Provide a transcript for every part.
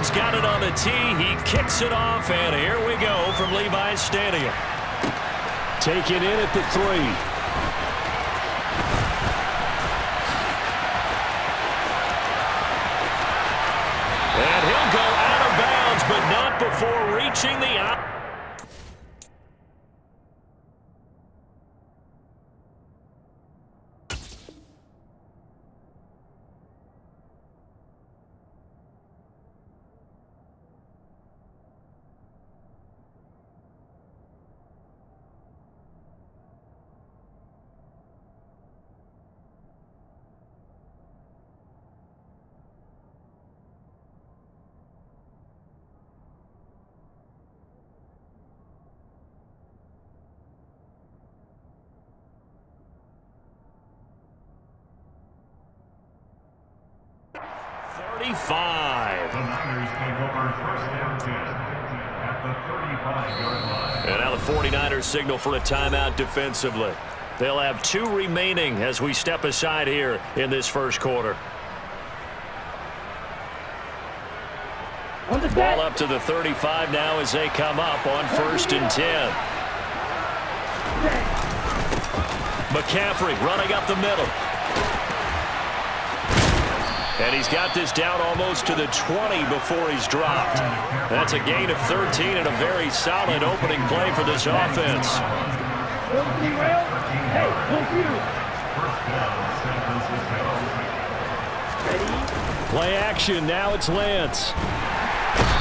Ward's got it on the tee. He kicks it off, and here we go from Levi's Stadium. Taken in at the 3. And he'll go out of bounds, but not before reaching the out. The Niners take over first down 10 at the 35-yard line. And now the 49ers signal for a timeout defensively. They'll have 2 remaining as we step aside here in this first quarter. Ball up to the 35 now as they come up on 1st and 10. McCaffrey running up the middle. And he's got this down almost to the 20 before he's dropped. That's a gain of 13 and a very solid opening play for this offense. Play action. Now it's Lance.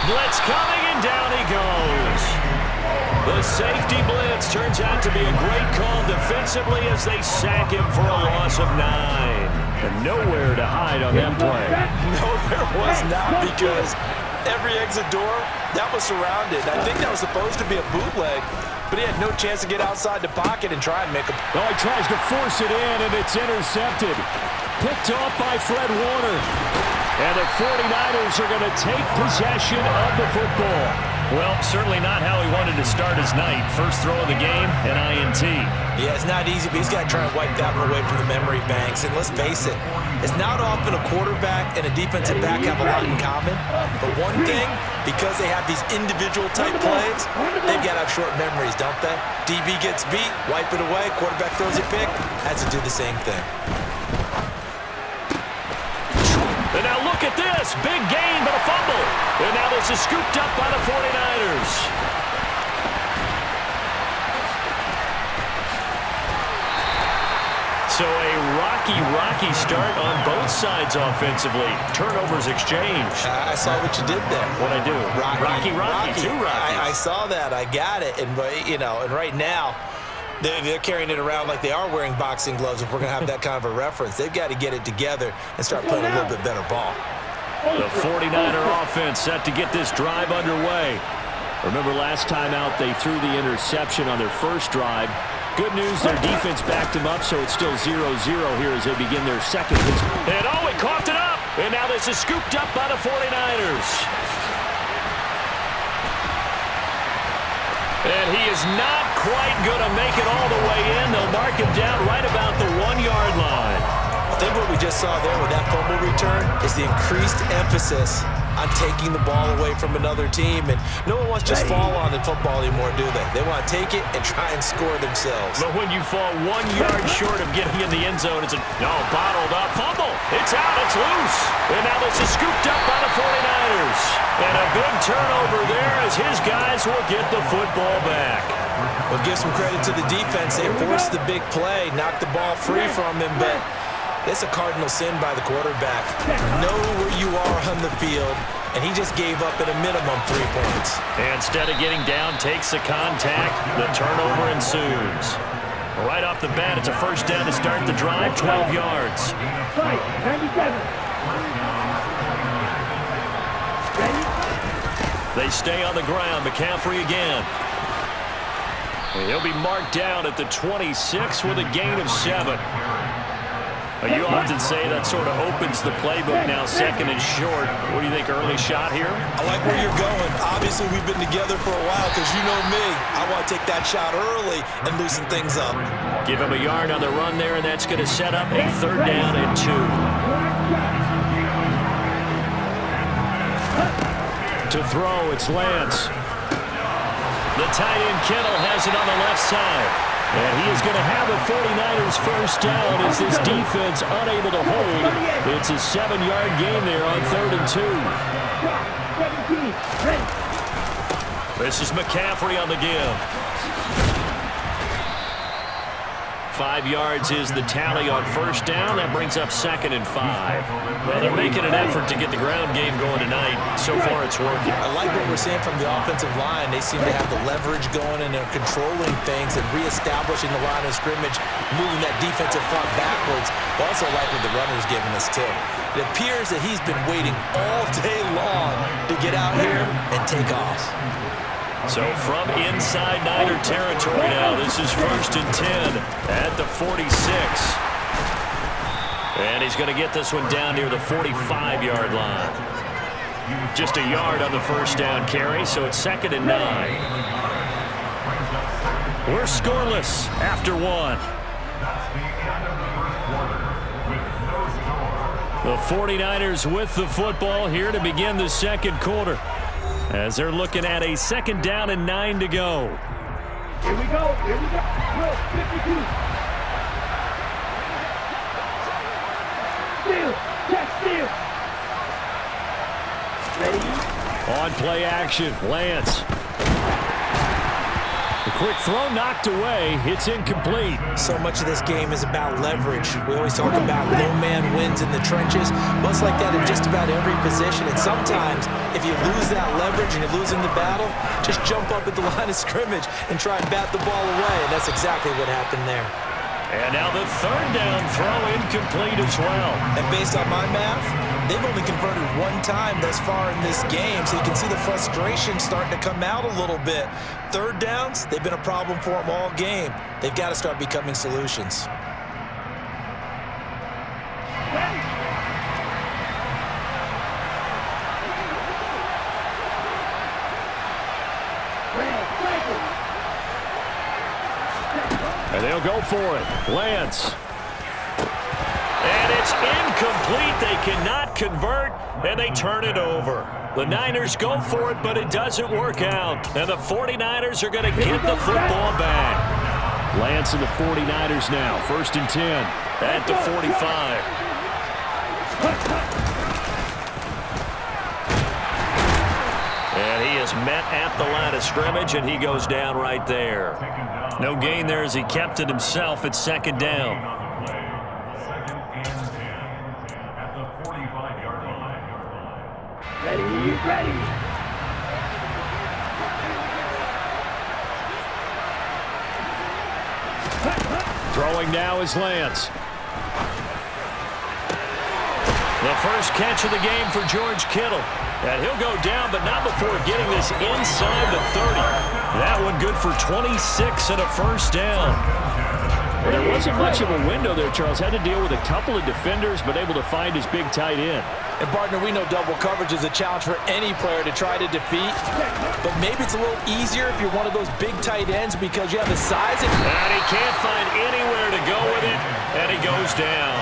Blitz coming, and down he goes. The safety blitz turns out to be a great call defensively as they sack him for a loss of 9. And nowhere to hide on that play. No, there was not, because every exit door, that was surrounded. I think that was supposed to be a bootleg, but he had no chance to get outside the pocket and try and make a... Oh, he tries to force it in, and it's intercepted. Picked off by Fred Warner. And the 49ers are going to take possession of the football. Well, certainly not how he wanted to start his night. First throw of the game, an INT. Yeah, it's not easy, but he's got to try and wipe that one away from the memory banks. And let's face it, it's not often a quarterback and a defensive back have a lot in common. But one thing, because they have these individual type plays, they've got to have short memories, don't they? DB gets beat, wipe it away, quarterback throws a pick, has to do the same thing. And now look at this. Big gain, but a fumble. And now this is scooped up by the 49ers. So a rocky start on both sides offensively. Turnovers exchanged. I saw what you did there. What'd I do? Rocky. Two Rockies. I saw that. I got it. And, you know, and right now, they're carrying it around like they are wearing boxing gloves. If we're going to have that kind of a reference, they've got to get it together and start playing a little bit better ball. The 49er offense set to get this drive underway. Remember last time out, they threw the interception on their first drive. Good news, their defense backed them up, so it's still 0-0 here as they begin their second. And oh, he coughed it up. And now this is scooped up by the 49ers. And he is not quite going to make it all the way in. They'll mark him down right about the 1-yard line. I think what we just saw there with that fumble return is the increased emphasis on taking the ball away from another team. And no one wants to just fall on in football anymore, do they? They want to take it and try and score themselves. But when you fall 1 yard short of getting in the end zone, it's a bottled up fumble. It's out. It's loose. And now this is scooped up by the 49ers. And a big turnover there as his guys will get the football back. Well, give some credit to the defense. They forced the big play, knocked the ball free from him, but it's a cardinal sin by the quarterback. Know where you are on the field, and he just gave up at a minimum 3 points. And instead of getting down, takes the contact. The turnover ensues. Right off the bat, it's a first down to start the drive, 12 yards. They stay on the ground. McCaffrey again. And he'll be marked down at the 26 with a gain of 7. You often say that sort of opens the playbook now, second and short. What do you think, early shot here? I like where you're going. Obviously, we've been together for a while because you know me. I want to take that shot early and loosen things up. Give him a yard on the run there, and that's going to set up a 3rd down and 2. To throw, it's Lance. The tight end Kittle has it on the left side. And he is going to have a 49ers first down as this defense unable to hold. It's a 7-yard gain there on 3rd and 2. This is McCaffrey on the give. 5 yards is the tally on first down. That brings up 2nd and 5. Well, they're making an effort to get the ground game going tonight. So far, it's working. I like what we're seeing from the offensive line. They seem to have the leverage going, and they're controlling things and reestablishing the line of scrimmage, moving that defensive front backwards. But also like what the runner's giving us, too. It appears that he's been waiting all day long to get out here and take off. So from inside Niner territory now, this is 1st and 10 at the 46. And he's going to get this one down near the 45-yard line. Just a yard on the first down carry, so it's 2nd and 9. We're scoreless after 1. The 49ers with the football here to begin the 2nd quarter, as they're looking at a 2nd down and 9 to go. Here we go. Here we go. 52. Steal. Check steal. Ready? On play action, Lance. The quick throw knocked away. It's incomplete. So much of this game is about leverage. We always talk about low man wins in the trenches. Well, it's like that in just about every position. And sometimes, if you lose that leverage and you're losing the battle, just jump up at the line of scrimmage and try and bat the ball away. And that's exactly what happened there. And now the 3rd down throw incomplete as well. And based on my math, they've only converted 1 time thus far in this game, so you can see the frustration starting to come out a little bit. 3rd downs, they've been a problem for them all game. They've got to start becoming solutions. And they'll go for it. Lance. And it's incomplete. They cannot convert, and they turn it over. The Niners go for it, but it doesn't work out. And the 49ers are going to get the football back. Lance and the 49ers now. 1st and 10 at the 45. And he is met at the line of scrimmage, and he goes down right there. No gain there as he kept it himself at 2nd down. 2nd and 10 at the 45-yard line. Ready. Throwing now is Lance. The first catch of the game for George Kittle. And he'll go down, but not before getting this inside the 30. That one good for 26 and a first down. Well, there wasn't much of a window there, Charles. Had to deal with a couple of defenders, but able to find his big tight end. And, partner, we know double coverage is a challenge for any player to try to defeat. But maybe it's a little easier if you're one of those big tight ends because you have the size. And he can't find anywhere to go with it, and he goes down.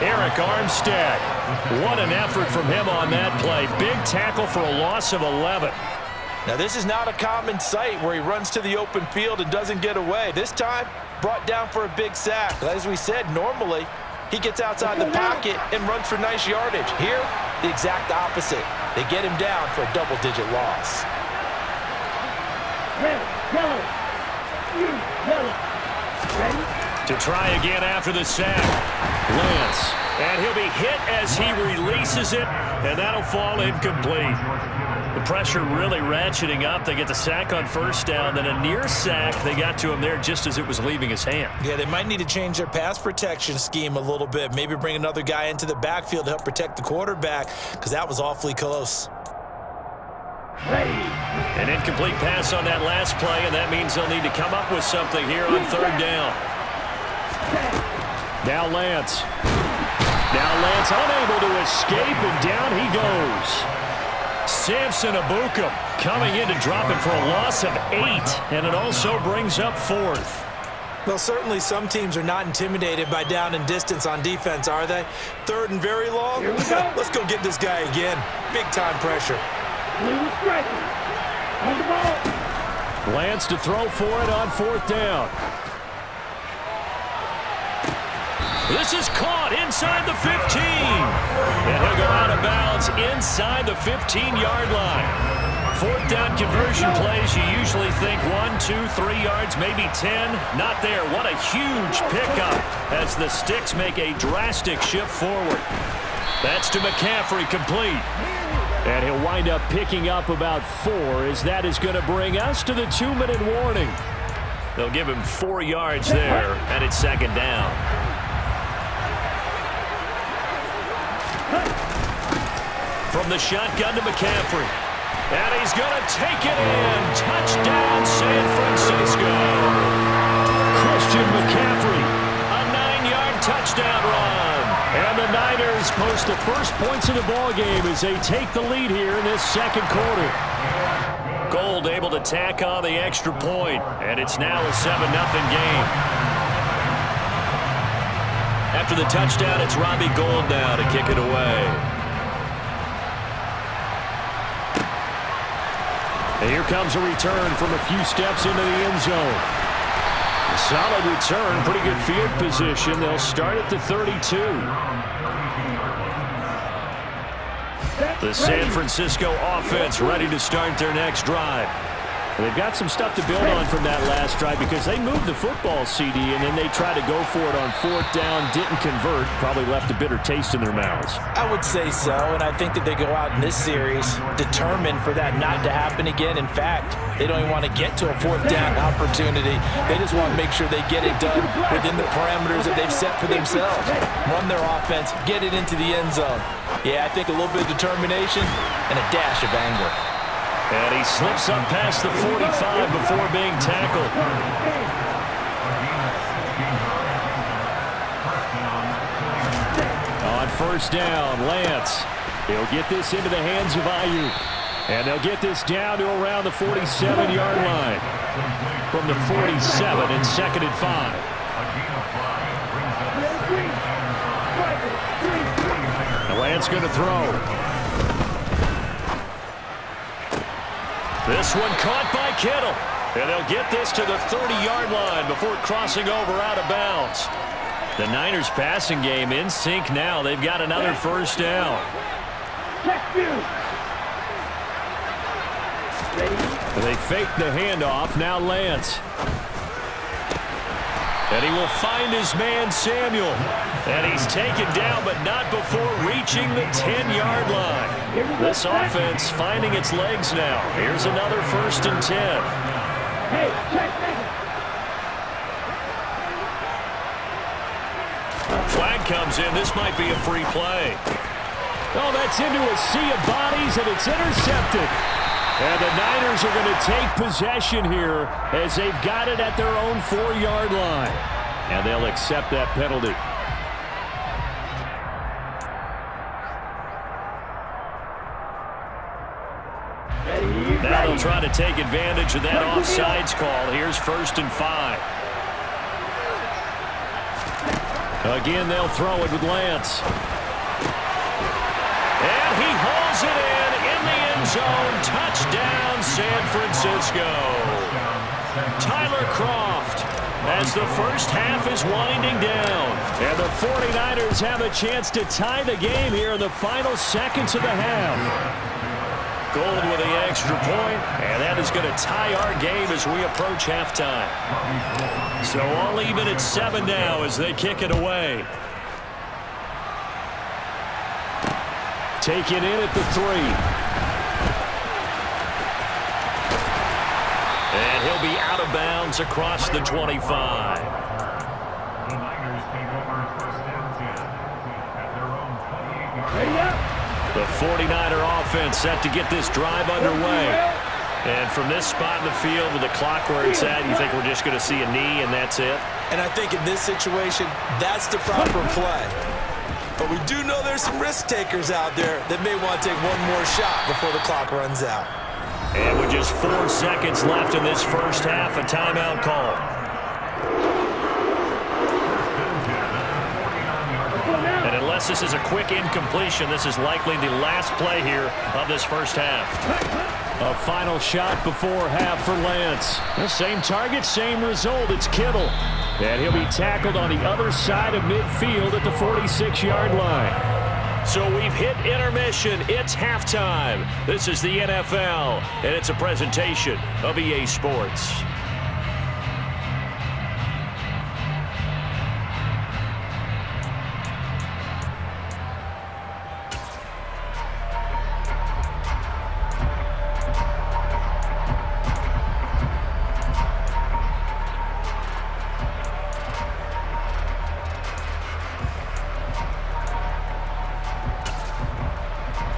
Eric Armstead. What an effort from him on that play. Big tackle for a loss of 11. Now, this is not a common sight where he runs to the open field and doesn't get away. This time, brought down for a big sack. As we said, normally, he gets outside the pocket and runs for nice yardage. Here, the exact opposite. They get him down for a double-digit loss. Red, yellow, yellow. Ready? To try again after the sack. Lance. And he'll be hit as he releases it, and that'll fall incomplete. The pressure really ratcheting up. They get the sack on first down, then a near sack. They got to him there just as it was leaving his hand. Yeah, they might need to change their pass protection scheme a little bit. Maybe bring another guy into the backfield to help protect the quarterback, because that was awfully close. An incomplete pass on that last play, and that means they'll need to come up with something here on 3rd down. Now Lance. Unable to escape, and down he goes. Samson Abukum coming in to drop it for a loss of 8, and it also brings up 4th. Well, certainly some teams are not intimidated by down and distance on defense, are they? 3rd and very long? Here we go. Let's go get this guy again. Big time pressure. On the ball. Lance to throw for it on 4th down. This is caught inside the 15. And he'll go out of bounds inside the 15-yard line. 4th down conversion plays, you usually think 1, 2, 3 yards, maybe 10. Not there. What a huge pickup as the Sticks make a drastic shift forward. That's to McCaffrey, complete. And he'll wind up picking up about 4 as that is going to bring us to the 2-minute warning. They'll give him 4 yards there, and it's 2nd down. From the shotgun to McCaffrey. And he's going to take it in. Touchdown, San Francisco. Christian McCaffrey, a 9-yard touchdown run. And the Niners post the first points of the ballgame as they take the lead here in this 2nd quarter. Gold able to tack on the extra point, and it's now a 7-0 game. After the touchdown, it's Robbie Gould now to kick it away. And here comes a return from a few steps into the end zone. A solid return, pretty good field position. They'll start at the 32. The San Francisco offense ready to start their next drive. They've got some stuff to build on from that last drive because they moved the football, CD, and then they tried to go for it on 4th down, didn't convert, probably left a bitter taste in their mouths. I would say so, and I think that they go out in this series determined for that not to happen again. In fact, they don't even want to get to a 4th down opportunity. They just want to make sure they get it done within the parameters that they've set for themselves. Run their offense, get it into the end zone. Yeah, I think a little bit of determination and a dash of anger. And he slips up past the 45 before being tackled. On 1st down, Lance. He'll get this into the hands of Ayuk. And they'll get this down to around the 47-yard line. From the 47 and 2nd and 5. And Lance going to throw. This one caught by Kittle. And they'll get this to the 30-yard line before crossing over out of bounds. The Niners passing game in sync now. They've got another 1st down. They fake the handoff. Now Lance. And he will find his man Samuel. And he's taken down, but not before reaching the 10-yard line. This offense finding its legs now. Here's another 1st and 10. Flag comes in. This might be a free play. Oh, that's into a sea of bodies, and it's intercepted. And the Niners are going to take possession here as they've got it at their own 4-yard line. And they'll accept that penalty. Now they'll try to take advantage of that offsides call. Here's 1st and 5. Again, they'll throw it with Lance. And he hauls it in the end zone. Touchdown, San Francisco. Tyler Kroft as the first half is winding down. And the 49ers have a chance to tie the game here in the final seconds of the half. Gold with the extra point, and that is going to tie our game as we approach halftime. So all even at 7 now as they kick it away. Taken in at the 3. And he'll be out of bounds across the 25. The Niners take over 1st and 10 at their own 28-yard line. The 49er offense set to get this drive underway. And from this spot in the field with the clock where it's at, you think we're just going to see a knee and that's it? And I think in this situation, that's the proper play. But we do know there's some risk takers out there that may want to take one more shot before the clock runs out. And with just 4 seconds left in this first half, a timeout call. And unless Unless this is a quick incompletion, this is likely the last play here of this first half. A final shot before half for Lance. The same target, same result. It's Kittle. And he'll be tackled on the other side of midfield at the 46-yard line. So we've hit intermission. It's halftime. This is the NFL, and it's a presentation of EA Sports.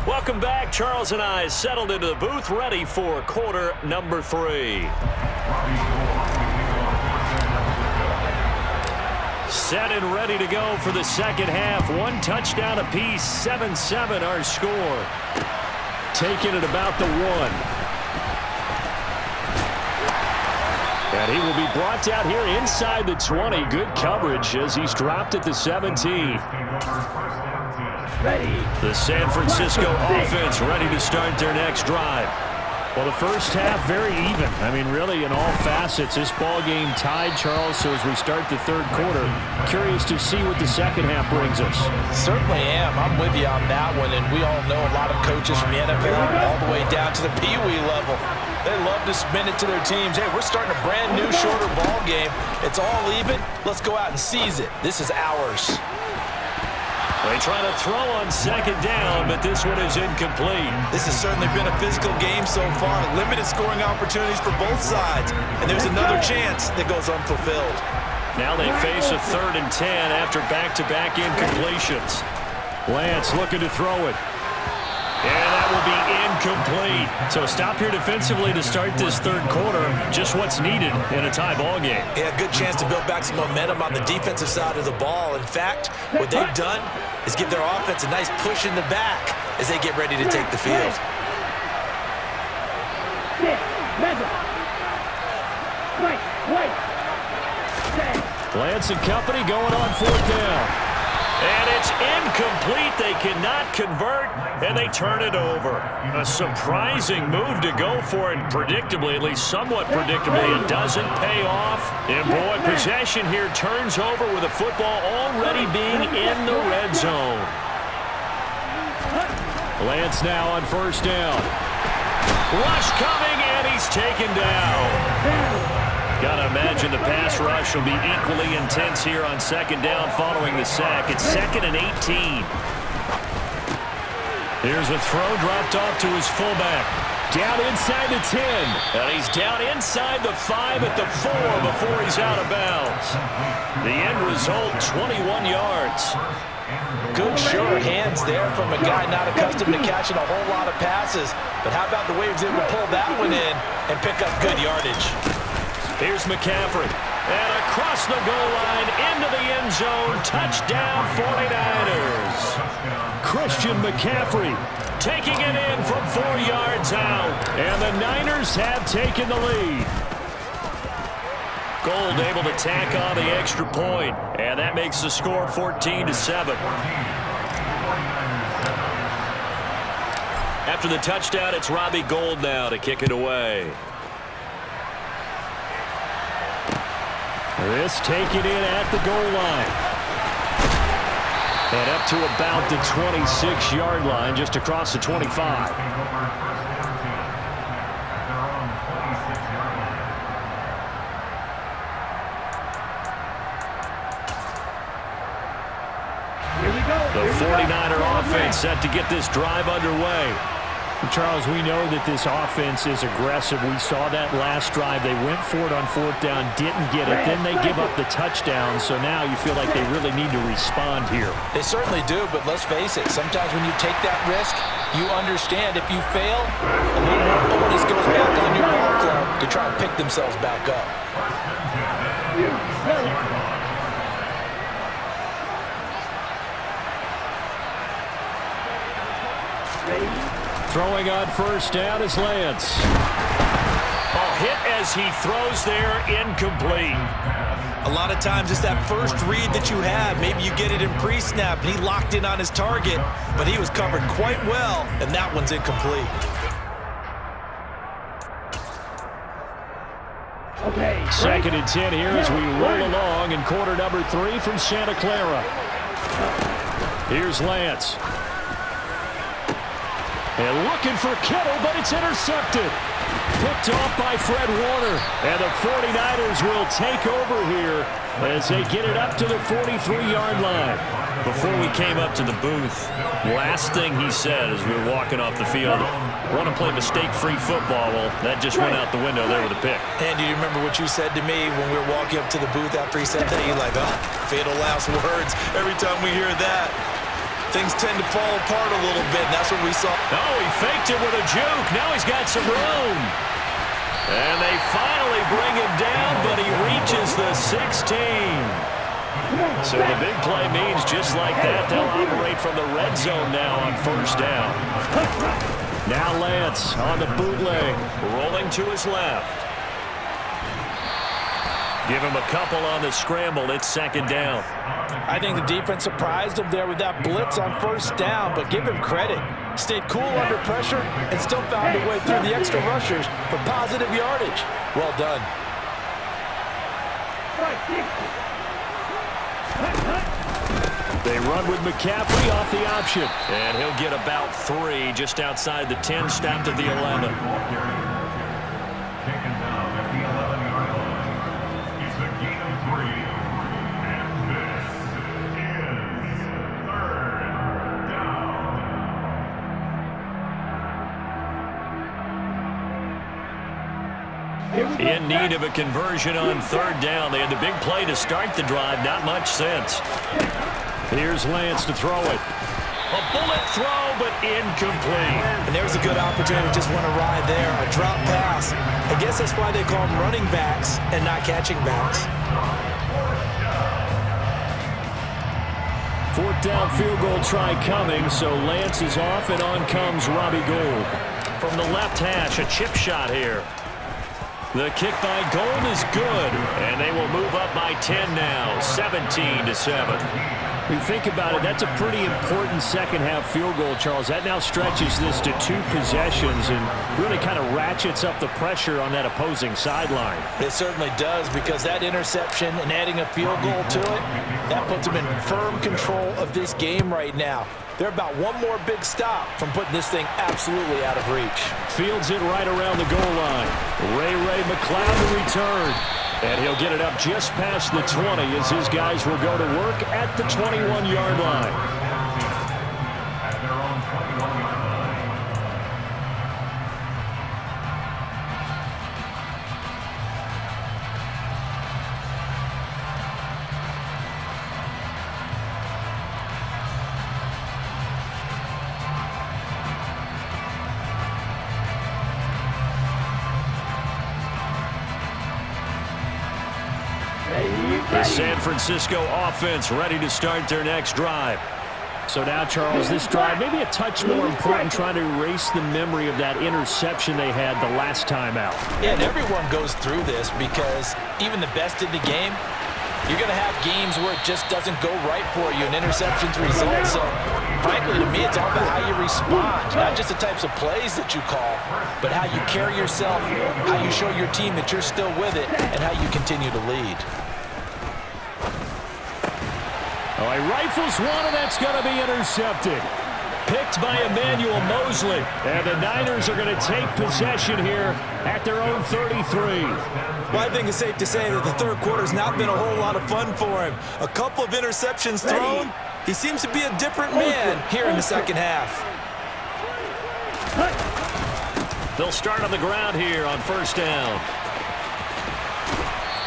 Welcome back. Charles and I settled into the booth, ready for quarter number 3. Set and ready to go for the second half. 1 touchdown apiece, 7-7 our score. Taking it about the 1. And he will be brought down here inside the 20. Good coverage as he's dropped at the 17. The San Francisco offense ready to start their next drive. Well, the first half very even. I mean, really in all facets, this ball game tied, Charles. So as we start the third quarter, curious to see what the second half brings us. Certainly am. I'm with you on that one. And we all know a lot of coaches from the NFL all the way down to the Pee-wee level. They love to spin it to their teams. Hey, we're starting a brand new, shorter ball game. It's all even. Let's go out and seize it. This is ours. They try to throw on second down, but this one is incomplete. This has certainly been a physical game so far. Limited scoring opportunities for both sides. And there's another chance that goes unfulfilled. Now they face a 3rd and 10 after back-to-back incompletions. Lance looking to throw it. And that will be incomplete. So stop here defensively to start this third quarter. Just what's needed in a tie ball game. Yeah, good chance to build back some momentum on the defensive side of the ball. In fact, what they've done is give their offense a nice push in the back as they get ready to take the field. Lance and company going on 4th down. And it's incomplete. They cannot convert, and they turn it over. A surprising move to go for it, predictably, at least somewhat predictably. It doesn't pay off. And, boy, possession here turns over with the football already being in the red zone. Lance now on 1st down. Rush coming, and he's taken down. Got to imagine the pass rush will be equally intense here on 2nd down following the sack. It's 2nd and 18. Here's a throw dropped off to his fullback. Down inside the 10. And he's down inside the 5 at the 4 before he's out of bounds. The end result, 21 yards. Good, sure hands there from a guy not accustomed to catching a whole lot of passes. But how about the way he was able to pull that one in and pick up good yardage? Here's McCaffrey. And across the goal line into the end zone. Touchdown 49ers. Christian McCaffrey taking it in from 4 yards out. And the Niners have taken the lead. Gold able to tack on the extra point. And that makes the score 14-7. After the touchdown, it's Robbie Gould now to kick it away. This taken in at the goal line. And up to about the 26-yard line, just across the 25. The 49er offense set to get this drive underway. Charles, we know that this offense is aggressive. We saw that last drive. They went for it on 4th down, didn't get it. Then they give up the touchdown. So now you feel like they really need to respond here. They certainly do, but let's face it. Sometimes when you take that risk, you understand if you fail, a little more bonus goes back on your ball club to try and pick themselves back up. Throwing on 1st down is Lance. A hit as he throws there, incomplete. A lot of times it's that first read that you have. Maybe you get it in pre-snap, and he locked in on his target, but he was covered quite well, and that one's incomplete. Okay. 2nd and 10 here as we roll along in quarter number 3 from Santa Clara. Here's Lance. And looking for Kittle, but it's intercepted. Picked off by Fred Warner. And the 49ers will take over here as they get it up to the 43-yard line. Before we came up to the booth, last thing he said as we were walking off the field, want to play mistake-free football. Well, that just went out the window there with a pick. Andy, do you remember what you said to me when we were walking up to the booth after he said that? You're like, oh, fatal last words. Every time we hear that, things tend to fall apart a little bit, and that's what we saw. Oh, he faked it with a juke. Now he's got some room. And they finally bring him down, but he reaches the 16. So the big play means just like that, they'll operate from the red zone now on 1st down. Now Lance on the bootleg, rolling to his left. Give him a couple on the scramble. It's 2nd down. I think the defense surprised him there with that blitz on 1st down, but give him credit. Stayed cool under pressure and still found a way through the extra rushers for positive yardage. Well done. They run with McCaffrey off the option. And he'll get about 3 just outside the 10, stopped at the 11. Taken down at the 11-yard line. It's a gain of 3. And this is 3rd down. In need of a conversion on 3rd down. They had the big play to start the drive. Not much sense. Here's Lance to throw it. A bullet throw, but incomplete. And there's a good opportunity to just want to ride there. A drop pass. I guess that's why they call them running backs and not catching backs. 4th down field goal try coming, so Lance is off, and on comes Robbie Gould. From the left hash, a chip shot here. The kick by Gould is good, and they will move up by 10 now, 17-7. When you think about it, that's a pretty important second-half field goal, Charles. That now stretches this to 2 possessions and really kind of ratchets up the pressure on that opposing sideline. It certainly does, because that interception and adding a field goal to it, that puts them in firm control of this game right now. They're about one more big stop from putting this thing absolutely out of reach. Fields it right around the goal line. Ray McLeod to return. And he'll get it up just past the 20 as his guys will go to work at the 21-yard line. At their own 21-yard line. The San Francisco offense ready to start their next drive. So now, Charles, this drive maybe a touch more important, trying to erase the memory of that interception they had the last time out. Yeah, and everyone goes through this because even the best in the game, you're going to have games where it just doesn't go right for you, and interceptions result. So, frankly, to me, it's all about how you respond, not just the types of plays that you call, but how you carry yourself, how you show your team that you're still with it, and how you continue to lead. Oh, he rifles one, and that's going to be intercepted. Picked by Emmanuel Mosley. And the Niners are going to take possession here at their own 33. Well, I think it's safe to say that the third quarter's not been a whole lot of fun for him. A couple of interceptions thrown. He seems to be a different man here in the second half. They'll start on the ground here on 1st down.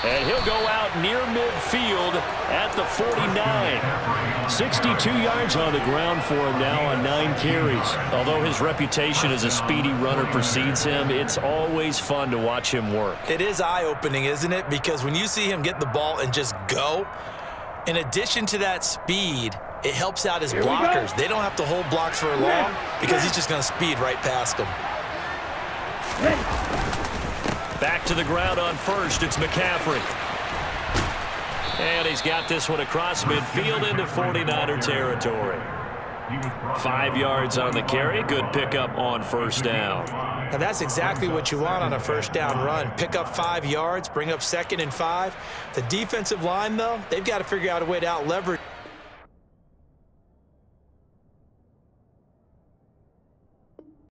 And he'll go out near midfield at the 49. 62 yards on the ground for him now on 9 carries. Although his reputation as a speedy runner precedes him, it's always fun to watch him work. It is eye-opening, isn't it? Because when you see him get the ball and just go, in addition to that speed, it helps out his blockers. They don't have to hold blocks for long because he's just going to speed right past them. Back to the ground on 1st, it's McCaffrey. And he's got this one across midfield into 49er territory. 5 yards on the carry. Good pickup on first down. Now that's exactly what you want on a first down run. Pick up 5 yards, bring up 2nd and 5. The defensive line, though, they've got to figure out a way to out-leverage